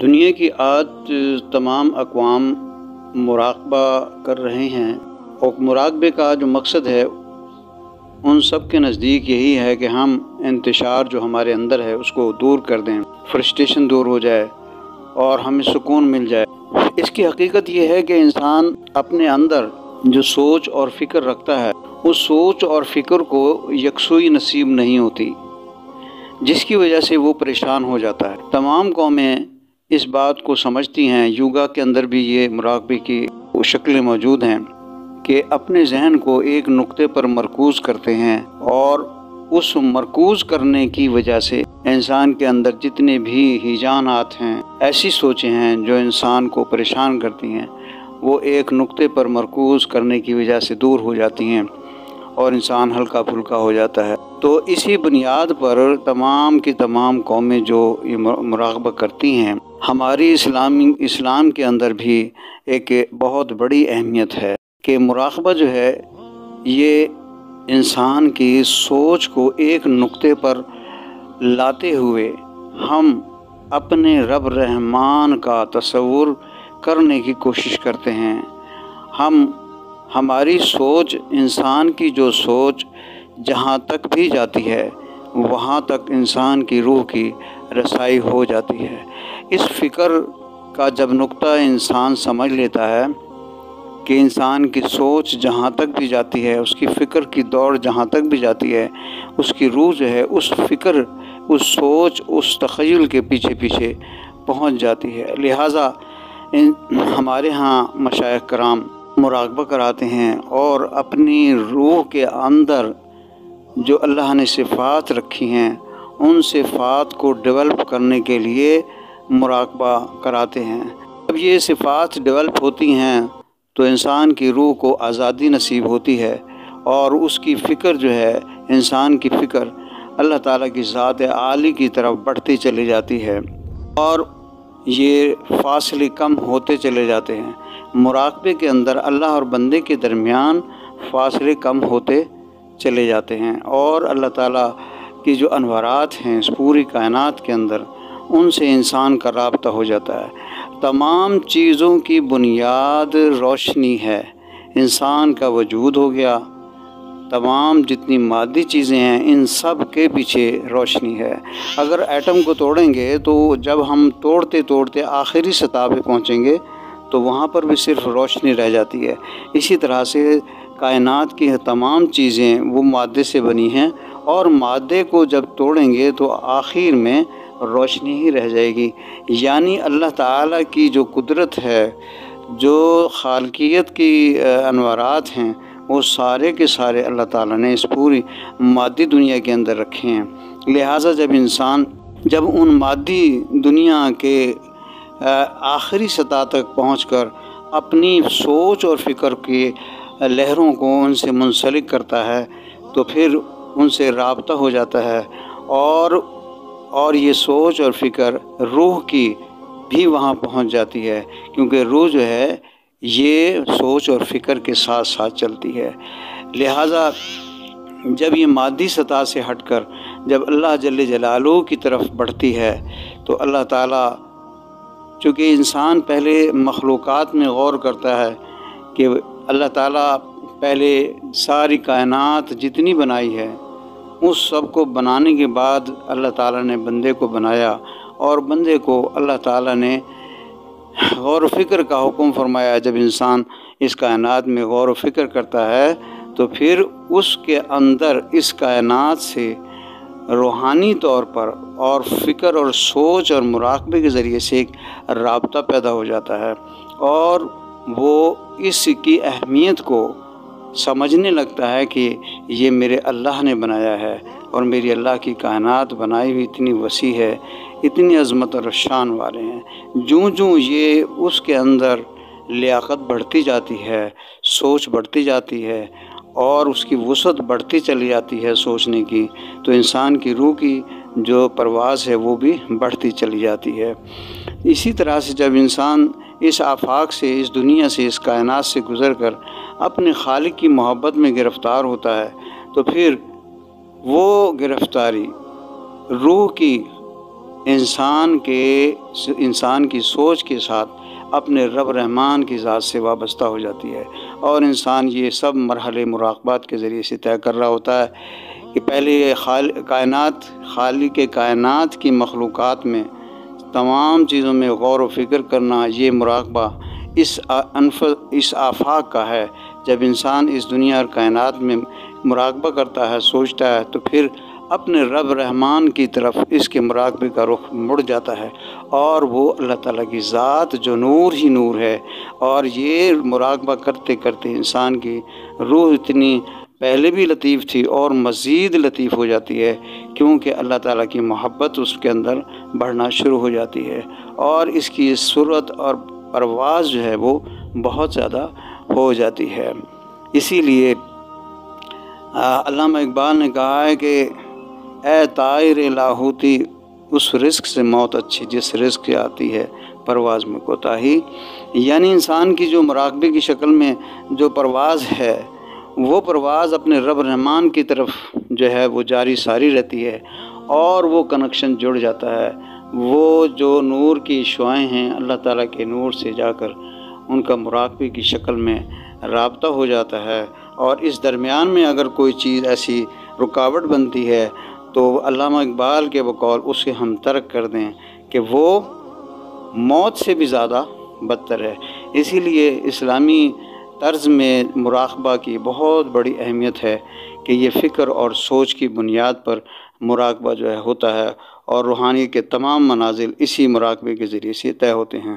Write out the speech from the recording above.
دنیا کی آج تمام اقوام مراقبہ کر رہے ہیں، اور مراقبے کا جو مقصد ہے ان سب کے نزدیک یہی ہے کہ ہم انتشار جو ہمارے اندر ہے اس کو دور کر دیں، فرسٹریشن دور ہو جائے اور ہمیں سکون مل جائے۔ اس کی حقیقت یہ ہے کہ انسان اپنے اندر جو سوچ اور فکر رکھتا ہے اس سوچ اور فکر کو یکسوئی نصیب نہیں ہوتی، جس کی وجہ سے وہ پریشان ہو جاتا ہے۔ تمام قومیں اس بات کو سمجھتی ہیں، یوگا کے اندر بھی یہ مراقبے کی شکلیں موجود ہیں کہ اپنے ذہن کو ایک نقطے پر مرکوز کرتے ہیں، اور اس مرکوز کرنے کی وجہ سے انسان کے اندر جتنے بھی ہیجانات ہیں، ایسی سوچیں ہیں جو انسان کو پریشان کرتی ہیں، وہ ایک نقطے پر مرکوز کرنے کی وجہ سے دور ہو جاتی ہیں اور انسان ہلکا پھلکا ہو جاتا ہے۔ تو اسی بنیاد پر تمام کی تمام قومیں جو یہ مراقبہ کرتی ہیں، ہماری اسلام کے اندر بھی ایک بہت بڑی اہمیت ہے کہ مراقبہ جو ہے یہ انسان کی سوچ کو ایک نقطے پر لاتے ہوئے ہم اپنے رب رحمان کا تصور کرنے کی کوشش کرتے ہیں۔ ہماری سوچ، انسان کی جو سوچ جہاں تک بھی جاتی ہے وہاں تک انسان کی روح کی رسائی ہو جاتی ہے۔ اس فکر کا جب نقطہ انسان سمجھ لیتا ہے کہ انسان کی سوچ جہاں تک بھی جاتی ہے، اس کی فکر کی دوڑ جہاں تک بھی جاتی ہے، اس کی روح جو ہے اس فکر، اس سوچ، اس تخیل کے پیچھے پیچھے پہنچ جاتی ہے۔ لہٰذا ہمارے ہاں مشائخ کرام مراقبہ کراتے ہیں اور اپنی روح کے اندر جو اللہ نے صفات رکھی ہیں ان صفات کو ڈیولپ کرنے کے لیے مراقبہ کراتے ہیں۔ جب یہ صفات ڈیولپ ہوتی ہیں تو انسان کی روح کو آزادی نصیب ہوتی ہے، اور اس کی فکر جو ہے، انسان کی فکر اللہ تعالیٰ کی ذات عالی کی طرف بڑھتی چلی جاتی ہے، اور یہ فاصلے کم ہوتے چلے جاتے ہیں۔ مراقبے کے اندر اللہ اور بندے کے درمیان فاصلے کم ہوتے چلے جاتے ہیں، اور اللہ تعالیٰ کی جو انوارات ہیں اس پوری کائنات کے اندر، ان سے انسان کا رابطہ ہو جاتا ہے۔ تمام چیزوں کی بنیاد روشنی ہے، انسان کا وجود ہو گیا، تمام جتنی مادی چیزیں ہیں ان سب کے پیچھے روشنی ہے۔ اگر ایٹم کو توڑیں گے تو جب ہم توڑتے توڑتے آخری سطح پہ پہنچیں گے تو وہاں پر بھی صرف روشنی رہ جاتی ہے۔ اسی طرح سے کائنات کی تمام چیزیں وہ مادے سے بنی ہیں، اور مادے کو جب توڑیں گے تو آخر میں روشنی ہی رہ جائے گی۔ یعنی اللہ تعالیٰ کی جو قدرت ہے، جو خالقیت کی انوارات ہیں، وہ سارے کے سارے اللہ تعالیٰ نے اس پوری مادی دنیا کے اندر رکھے ہیں۔ لہٰذا جب انسان ان مادی دنیا کے آخری سطح تک پہنچ کر اپنی سوچ اور فکر کی لہروں کو ان سے منسلک کرتا ہے تو پھر ان سے رابطہ ہو جاتا ہے، اور یہ سوچ اور فکر روح کی بھی وہاں پہنچ جاتی ہے، کیونکہ روح جو ہے یہ سوچ اور فکر کے ساتھ ساتھ چلتی ہے۔ لہٰذا جب یہ مادی سطح سے ہٹ کر جب اللہ جل جلالہ کی طرف بڑھتی ہے تو اللہ تعالیٰ، چونکہ انسان پہلے مخلوقات میں غور کرتا ہے کہ اللہ تعالیٰ پہلے ساری کائنات جتنی بنائی ہے اس سب کو بنانے کے بعد اللہ تعالیٰ نے بندے کو بنایا، اور بندے کو اللہ تعالیٰ نے غور و فکر کا حکم فرمایا۔ جب انسان اس کائنات میں غور و فکر کرتا ہے تو پھر اس کے اندر اس کائنات سے روحانی طور پر اور فکر اور سوچ اور مراقبے کے ذریعے سے ایک رابطہ پیدا ہو جاتا ہے، اور وہ اس کی اہمیت کو سمجھنے لگتا ہے کہ یہ میرے اللہ نے بنایا ہے، اور میری اللہ کی کائنات بنائی ہوئی اتنی وسیع ہے، اتنی عظمت اور شان والے ہیں۔ جوں یہ اس کے اندر لیاقت بڑھتی جاتی ہے، سوچ بڑھتی جاتی ہے، اور اس کی وسعت بڑھتی چلی جاتی ہے سوچنے کی، تو انسان کی روح کی جو پرواز ہے وہ بھی بڑھتی چلی جاتی ہے۔ اسی طرح سے جب انسان اس آفاق سے، اس دنیا سے، اس کائنات سے گزر کر اپنے خالق کی محبت میں گرفتار ہوتا ہے تو پھر وہ گرفتاری روح کی انسان کی سوچ کے ساتھ اپنے رب رحمان کی ذات سے وابستہ ہو جاتی ہے، اور انسان یہ سب مرحلے مراقبات کے ذریعے سے طے کر رہا ہوتا ہے کہ پہلے یہ خالق کائنات کی مخلوقات میں تمام چیزوں میں غور و فکر کرنا، یہ مراقبہ اس آفاق کا ہے۔ جب انسان اس دنیا اور کائنات میں مراقبہ کرتا ہے، سوچتا ہے، تو پھر اپنے رب رحمان کی طرف اس کے مراقبے کا رخ مڑ جاتا ہے، اور وہ اللہ تعالیٰ کی ذات جو نور ہی نور ہے۔ اور یہ مراقبہ کرتے کرتے انسان کی روح اتنی پہلے بھی لطیف تھی اور مزید لطیف ہو جاتی ہے، کیونکہ اللہ تعالیٰ کی محبت اس کے اندر بڑھنا شروع ہو جاتی ہے، اور اس کی سرعت اور پرواز جو ہے وہ بہت زیادہ ہو جاتی ہے۔ اسی لیے علامہ اقبال نے کہا ہے کہ اے طائر لاہوتی، اس رزق سے موت اچھی جس رزق سے آتی ہے پرواز میں کوتاہی۔ یعنی انسان کی جو مراقبے کی شکل میں جو پرواز ہے، وہ پرواز اپنے رب رحمان کی طرف جو ہے وہ جاری ساری رہتی ہے، اور وہ کنیکشن جڑ جاتا ہے۔ وہ جو نور کی شعائیں ہیں اللہ تعالیٰ کے نور سے جا کر ان کا مراقبے کی شکل میں رابطہ ہو جاتا ہے، اور اس درمیان میں اگر کوئی چیز ایسی رکاوٹ بنتی ہے تو علامہ اقبال کے بقول اسے ہم ترک کر دیں کہ وہ موت سے بھی زیادہ بدتر ہے۔ اسی لیے اسلامی طرز میں مراقبہ کی بہت بڑی اہمیت ہے کہ یہ فکر اور سوچ کی بنیاد پر مراقبہ جو ہے ہوتا ہے، اور روحانی کے تمام منازل اسی مراقبے کے ذریعے سے طے ہوتے ہیں۔